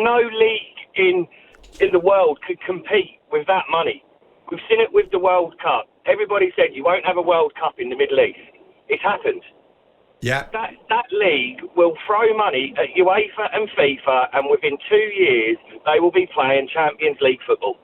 no league in the world could compete with that money. We've seen it with the World Cup. Everybody said you won't have a World Cup in the Middle East. It's happened. Yeah. That league will throw money at UEFA and FIFA, and within 2 years they will be playing Champions League football.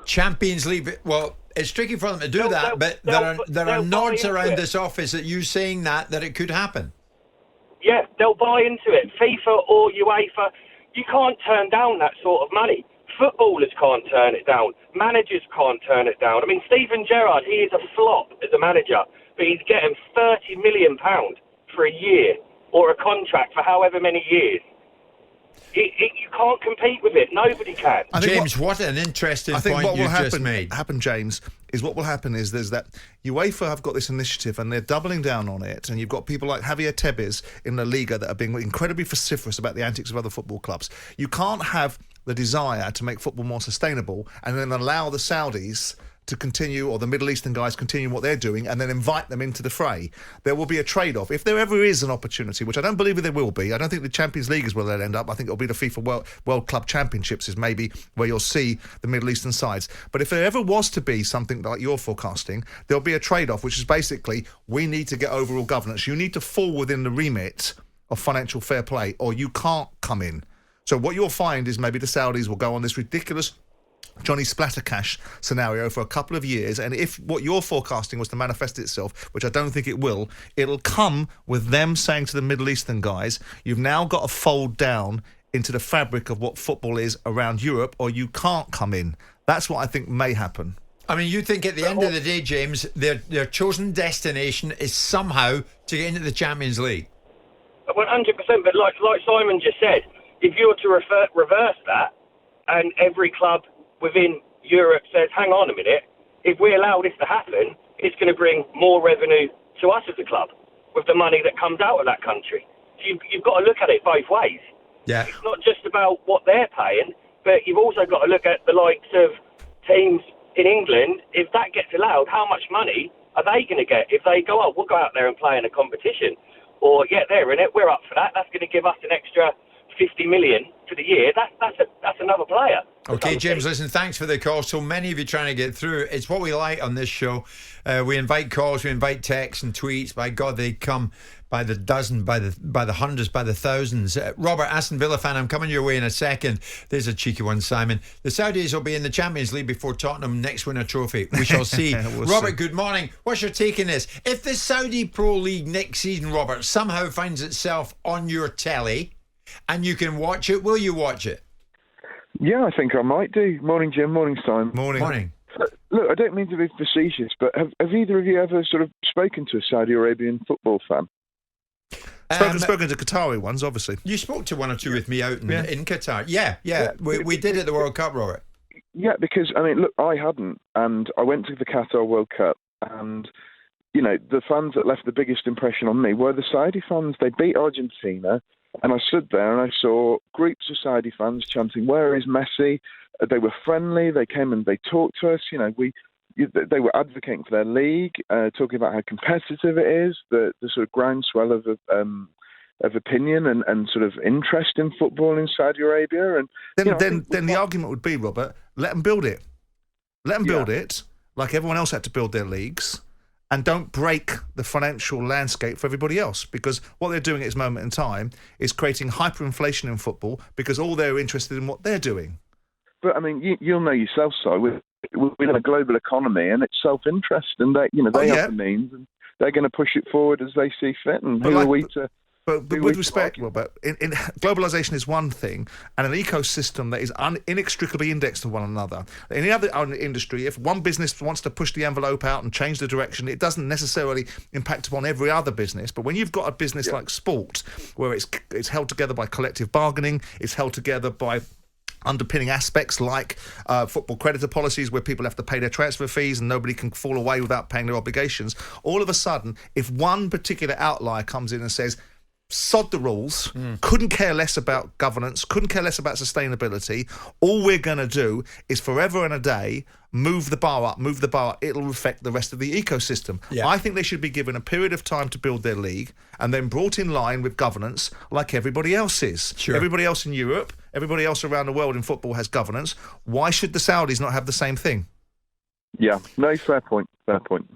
Champions League. Well, it's tricky for them to do that, but there are nods around this office at you saying that it could happen. Yeah, they'll buy into it. FIFA or UEFA, you can't turn down that sort of money. Footballers can't turn it down. Managers can't turn it down. I mean, Steven Gerrard, he is a flop as a manager, but he's getting £30 million for a year or a contract for however many years. You can't compete with it. Nobody can. James, what an interesting point you just made. James, is what will happen is there's that UEFA have got this initiative and they're doubling down on it, and you've got people like Javier Tebas in La Liga that are being incredibly vociferous about the antics of other football clubs. You can't have the desire to make football more sustainable and then allow the Saudis to continue, or the Middle Eastern guys continue what they're doing, and then invite them into the fray. There will be a trade-off. If there ever is an opportunity, which I don't believe there will be, I don't think the Champions League is where they'll end up. I think it'll be the FIFA World Club Championships is maybe where you'll see the Middle Eastern sides. But if there ever was to be something like you're forecasting, there'll be a trade-off, which is basically, we need to get overall governance. You need to fall within the remit of financial fair play, or you can't come in. So what you'll find is maybe the Saudis will go on this ridiculous Johnny Splattercash scenario for a couple of years, and if what you're forecasting was to manifest itself, which I don't think it will, it'll come with them saying to the Middle Eastern guys, you've now got to fold down into the fabric of what football is around Europe, or you can't come in. That's what I think may happen. I mean, you think at the end of the day, James, their chosen destination is somehow to get into the Champions League? 100%, but like Simon just said, if you were to reverse that, and every club within Europe says, hang on a minute, if we allow this to happen, it's going to bring more revenue to us as a club with the money that comes out of that country. So you've got to look at it both ways. Yeah. It's not just about what they're paying, but you've also got to look at the likes of teams in England. If that gets allowed, how much money are they going to get if they go, we'll go out there and play in a competition? Or, they're in it, we're up for that. That's going to give us an extra 50 million for the year. That's another player. Okay, James, listen, thanks for the call. So many of you trying to get through. It's what we like on this show. We invite calls, we invite texts and tweets. By God, they come by the dozen, by the hundreds, by the thousands. Robert, Aston Villa fan, I'm coming your way in a second. There's a cheeky one, Simon. The Saudis will be in the Champions League before Tottenham next win a trophy. We shall see. Robert, good morning. What's your take on this? If the Saudi Pro League next season, Robert, somehow finds itself on your telly and you can watch it, will you watch it? Yeah, I think I might do. Morning, Jim. Morning, Simon. Morning. Look, I don't mean to be facetious, but have either of you ever sort of spoken to a Saudi Arabian football fan? Spoken to Qatari ones, obviously. You spoke to one or two with me out in Qatar. Yeah. We did at the World Cup, Robert. Yeah, because, I mean, look, I hadn't, and I went to the Qatar World Cup, and, the fans that left the biggest impression on me were the Saudi fans. They beat Argentina, and I stood there and I saw groups of Saudi fans chanting, "Where is Messi?" They were friendly. They came and they talked to us. They were advocating for their league, talking about how competitive it is, the sort of groundswell of opinion and sort of interest in football in Saudi Arabia. And then the argument would be, Robert, let them build it. Let them build it like everyone else had to build their leagues. And don't break the financial landscape for everybody else, because what they're doing at this moment in time is creating hyperinflation in football because all they're interested in what they're doing. But I mean, you'll know yourself, Si. We're in a global economy, and it's self-interest, and they have the means, and they're going to push it forward as they see fit. And who are we to? But with respect, Robert, in globalisation is one thing, and an ecosystem that is inextricably indexed to one another. In any other industry, if one business wants to push the envelope out and change the direction, it doesn't necessarily impact upon every other business. But when you've got a business like sport, where it's held together by collective bargaining, it's held together by underpinning aspects like football creditor policies where people have to pay their transfer fees and nobody can fall away without paying their obligations, all of a sudden, if one particular outlier comes in and says, sod the rules, couldn't care less about governance, couldn't care less about sustainability. All we're going to do is forever and a day move the bar up. It'll affect the rest of the ecosystem. Yeah. I think they should be given a period of time to build their league and then brought in line with governance like everybody else is. Sure. Everybody else in Europe, everybody else around the world in football has governance. Why should the Saudis not have the same thing? Yeah, no, fair point. Fair point.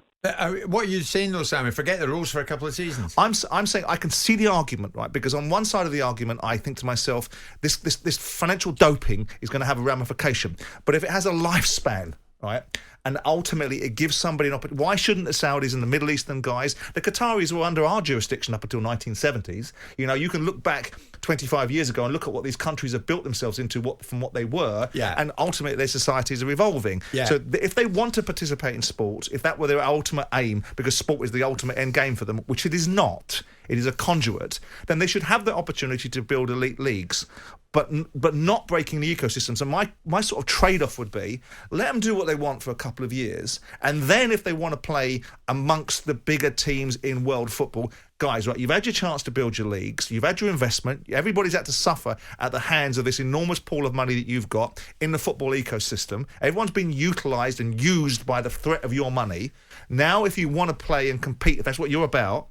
What are you saying though, Simon? Forget the rules for a couple of seasons. I'm saying I can see the argument, right? Because on one side of the argument, I think to myself, this financial doping is going to have a ramification. But if it has a lifespan, right, and ultimately it gives somebody an opportunity, why shouldn't the Saudis and the Middle Eastern guys, the Qataris were under our jurisdiction up until 1970s. You know, you can look back 25 years ago and look at what these countries have built themselves into from what they were, and ultimately their societies are evolving. So if they want to participate in sport, if that were their ultimate aim, because sport is the ultimate end game for them, which it is not, it is a conduit, then they should have the opportunity to build elite leagues, but not breaking the ecosystem. So my sort of trade-off would be, let them do what they want for a couple of years, and then if they want to play amongst the bigger teams in world football, guys, right, you've had your chance to build your leagues, you've had your investment, everybody's had to suffer at the hands of this enormous pool of money that you've got in the football ecosystem. Everyone's been utilised and used by the threat of your money. Now, if you want to play and compete, if that's what you're about,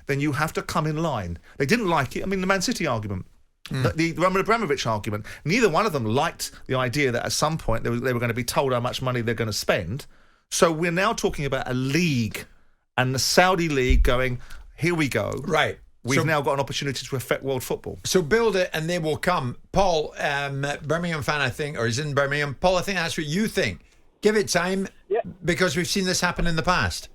then you have to come in line. They didn't like it. I mean, the Man City argument, the Roman Abramovich argument, neither one of them liked the idea that at some point they were going to be told how much money they're going to spend. So we're now talking about a league and the Saudi league going, here we go. Right. We've now got an opportunity to affect world football. So build it and they will come. Paul, Birmingham fan, I think, or is in Birmingham. Paul, I think that's what you think. Give it time, because we've seen this happen in the past.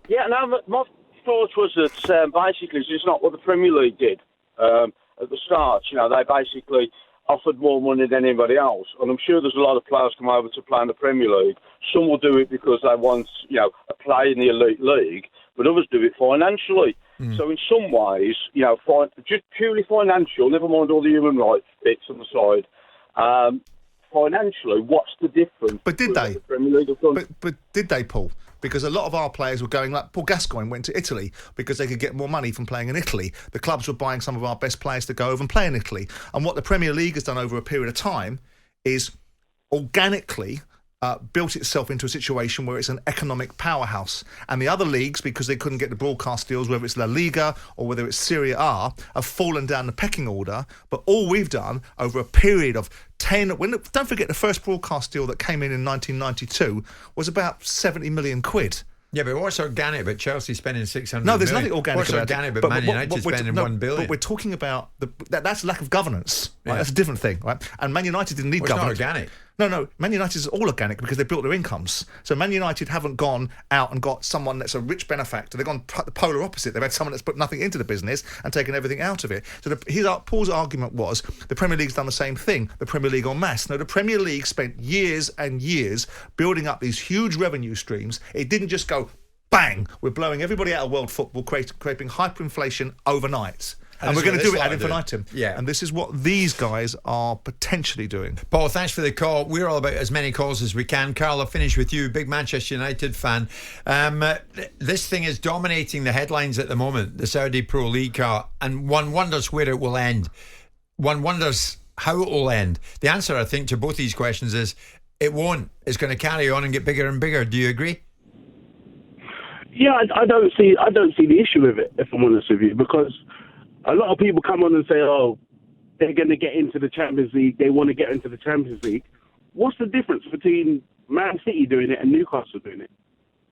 Yeah, no, my thought was that basically it's not what the Premier League did at the start. You know, they basically offered more money than anybody else. And I'm sure there's a lot of players come over to play in the Premier League. Some will do it because they want, you know, a play in the elite league, but others do it financially. So in some ways, you know, just purely financial, never mind all the human rights bits on the side, financially, what's the difference? But did they? The Premier League have done? But did they, Paul? Because a lot of our players were going, like Paul Gascoigne went to Italy because they could get more money from playing in Italy. The clubs were buying some of our best players to go over and play in Italy. And what the Premier League has done over a period of time is organically built itself into a situation where it's an economic powerhouse. And the other leagues, because they couldn't get the broadcast deals, whether it's La Liga or whether it's Serie A, have fallen down the pecking order. But all we've done over a period of 10... don't forget, the first broadcast deal that came in 1992 was about 70 million quid. Yeah, but what's organic about Chelsea spending 600 No, there's million? nothing organic what's about organic it. about Man United spending 1 billion? But we're talking about... that's lack of governance. Right? That's a different thing, right? And Man United didn't need governance. It's not organic. No, Man United is all organic because they built their incomes. So Man United haven't gone out and got someone that's a rich benefactor. They've gone the polar opposite. They've had someone that's put nothing into the business and taken everything out of it. So Paul's argument was the Premier League's done the same thing, the Premier League en masse. No, the Premier League spent years and years building up these huge revenue streams. It didn't just go, bang, we're blowing everybody out of world football, creating hyperinflation overnight. And we're going to do it ad infinitum. Yeah. And this is what these guys are potentially doing. Paul, thanks for the call. We're all about as many calls as we can. Carl, I'll finish with you. Big Manchester United fan. This thing is dominating the headlines at the moment, the Saudi Pro League car, and one wonders where it will end. One wonders how it will end. The answer, I think, to both these questions is it won't. It's going to carry on and get bigger and bigger. Do you agree? Yeah, I don't see the issue with it, if I'm honest with you, because a lot of people come on and say, oh, they're going to get into the Champions League, they want to get into the Champions League. What's the difference between Man City doing it and Newcastle doing it?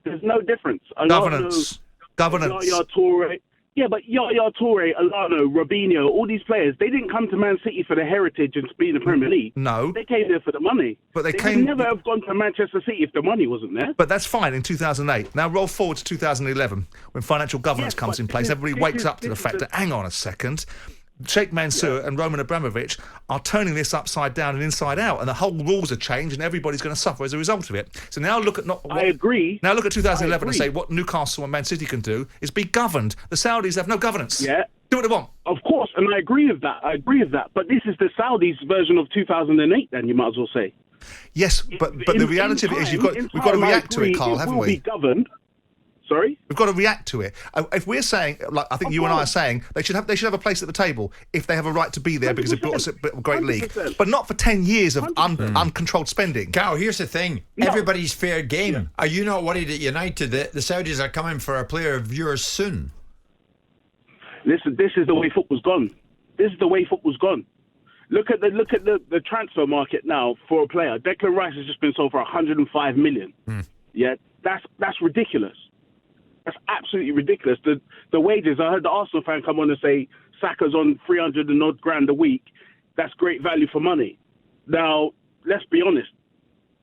There's no difference. Governance. Yaya Toure. Yeah, but Yaya Toure, Alano, Robinho, all these players, they didn't come to Man City for the heritage and be in the Premier League. No. They came there for the money. But they would never have gone to Manchester City if the money wasn't there. But that's fine in 2008. Now roll forward to 2011 when financial governance comes in place. Everybody wakes up to the fact that, hang on a second, Sheikh Mansour and Roman Abramovich are turning this upside down and inside out, and the whole rules are changed, and everybody's going to suffer as a result of it. So now look at I agree. Now look at 2011 and say what Newcastle and Man City can do is be governed. The Saudis have no governance. Yeah. Do what they want. Of course, and I agree with that. But this is the Saudis' version of 2008. Then you might as well say. Yes, but the reality of it is we've got to react to it, Carl, haven't we? Be governed. Sorry? We've got to react to it. If we're saying, like I think you and I are saying, they should have a place at the table if they have a right to be there because it brought us a great 100%. league, but not for 10 years of uncontrolled spending. Carl, here's the thing. No. Everybody's fair game. Yeah. Are you not worried at United that the Saudis are coming for a player of yours soon? Listen, this is the way football's gone. This is the way football's gone. Look at the transfer market now for a player. Declan Rice has just been sold for 105 million. Yeah, that's ridiculous. That's absolutely ridiculous. The wages. I heard the Arsenal fan come on and say Saka's on 300 and odd grand a week. That's great value for money. Now, let's be honest.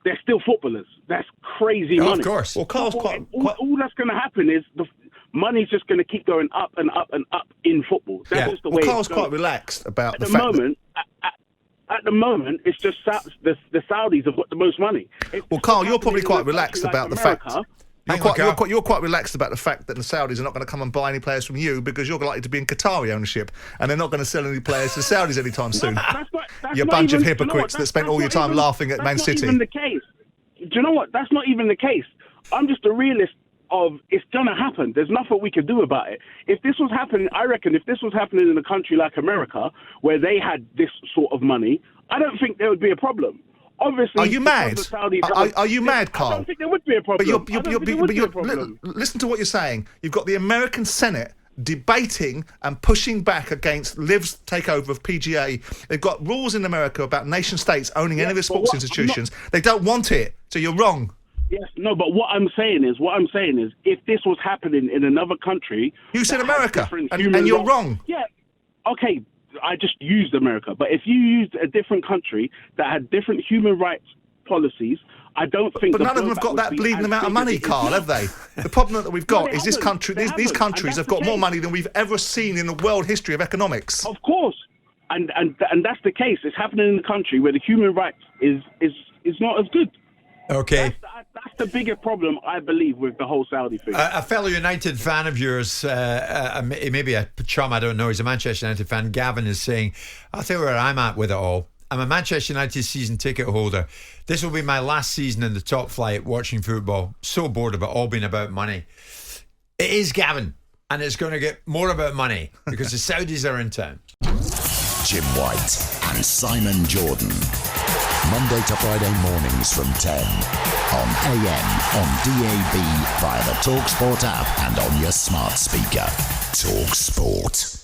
They're still footballers. That's crazy money. Of course. Well, Carl's quite all that's going to happen is the money's just going to keep going up and up and up in football. That's just the way Carl's it's going. quite relaxed about At the the fact moment, at the moment, it's just the Saudis have got the most money. Well, Carl, you're probably quite relaxed about the fact. America, You're quite relaxed about the fact that the Saudis are not going to come and buy any players from you because you're likely to be in Qatari ownership and they're not going to sell any players to the Saudis anytime soon. You're a bunch of hypocrites that spent all your time laughing at Man City. That's not even the case. Do you know what? That's not even the case. I'm just a realist of it's going to happen. There's nothing we can do about it. If this was happening, I reckon if this was happening in a country like America where they had this sort of money, I don't think there would be a problem. Obviously, are you mad? Are you mad, Carl? I don't think there would be a problem. Listen to what you're saying. You've got the American Senate debating and pushing back against Liv's takeover of PGA. They've got rules in America about nation states owning any of the sports institutions. They don't want it, so you're wrong. Yes, no, but what I'm saying is, if this was happening in another country, you said America, and you're wrong. Yeah, okay. I just used America, but if you used a different country that had different human rights policies, I don't think. But none of them have got that bleeding amount of money, Carl, have they? The problem that we've got is this country. These countries have got more money than we've ever seen in the world history of economics. Of course, and that's the case. It's happening in a country where the human rights is not as good. Okay. That's the bigger problem, I believe, with the whole Saudi thing. A fellow United fan of yours, maybe a chum, I don't know, he's a Manchester United fan, Gavin, is saying, I'll tell you where I'm at with it all. I'm a Manchester United season ticket holder. This will be my last season in the top flight watching football. So bored of it all being about money. It is, Gavin, and it's going to get more about money because the Saudis are in town. Jim White and Simon Jordan. Monday to Friday mornings from 10 on AM, on DAB, via the talkSPORT app and on your smart speaker. talkSPORT.